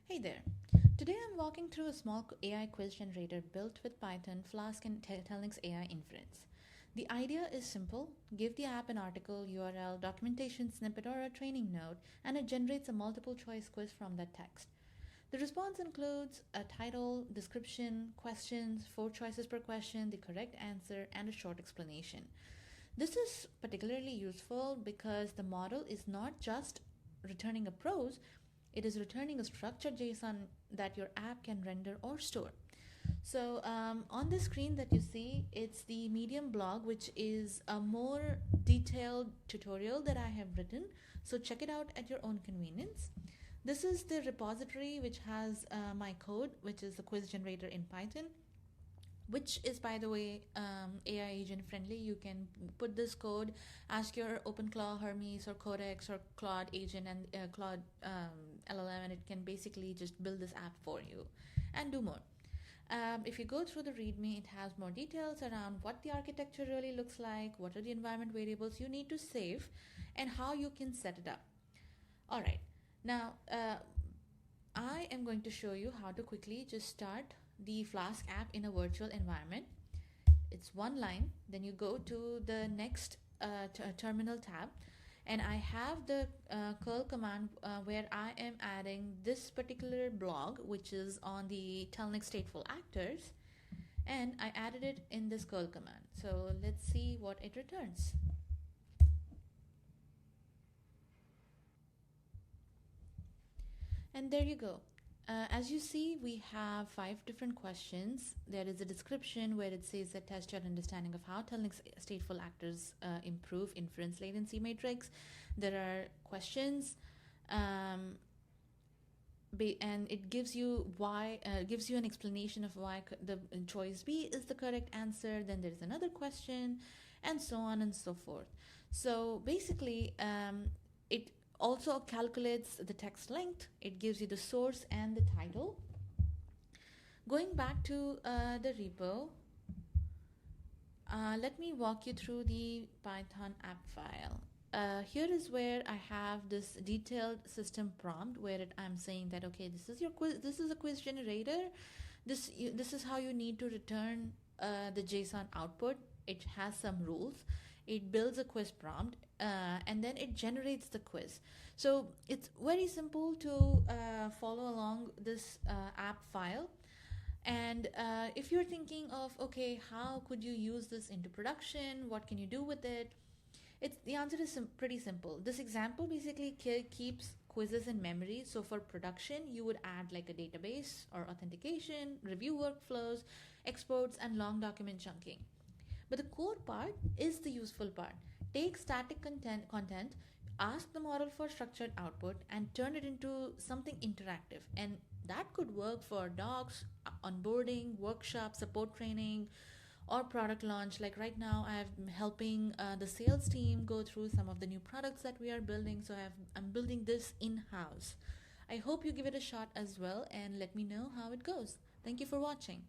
Hey there. Today I'm walking through a small AI quiz generator built with Python, Flask, and Telnyx AI Inference. The idea is simple. Give the app an article, URL, documentation snippet, or a training node, and it generates a multiple choice quiz from that text. The response includes a title, description, questions, 4 choices per question, the correct answer, and a short explanation. This is particularly useful because the model is not just returning a prose, it is returning a structured JSON that your app can render or store. So on the screen that you see, it's the Medium blog, which is a more detailed tutorial that I have written. So check it out at your own convenience. This is the repository which has my code, which is the quiz generator in Python, which is, by the way, AI agent friendly. You can put this code, ask your OpenClaw, Hermes, or Codex, or Claude agent, and Claude LLM, and it can basically just build this app for you and do more. If you go through the README, it has more details around what the architecture really looks like, what are the environment variables you need to save, and how you can set it up. All right, now I am going to show you how to quickly just start the Flask app in a virtual environment. It's one line, then you go to the next terminal tab, and I have the curl command where I am adding this particular blog, which is on the Telnyx stateful actors, and I added it in this curl command. So let's see what it returns. And there you go. As you see, we have 5 different questions. There is a description where it says that test your understanding of how Telnyx stateful actors improve inference latency matrix. There are questions, and it gives you gives you an explanation of why the choice B is the correct answer. Then there is another question, and so on and so forth. So basically, it also calculates the text length. It gives you the source and the title. Going back to the repo, let me walk you through the Python app file. Here is where I have this detailed system prompt where I'm saying that, okay, this is your quiz. This is a quiz generator. This is how you need to return the JSON output. It has some rules. It builds a quiz prompt, and then it generates the quiz. So it's very simple to follow along this app file. And if you're thinking of, okay, how could you use this into production? What can you do with it? The answer is pretty simple. This example basically keeps quizzes in memory. So for production, you would add like a database or authentication, review workflows, exports, and long document chunking. But the core part is the useful part. Take static content, ask the model for structured output, and turn it into something interactive. And that could work for docs, onboarding, workshop, support training, or product launch. Like right now, I'm helping the sales team go through some of the new products that we are building. So I'm building this in-house. I hope you give it a shot as well, and let me know how it goes. Thank you for watching.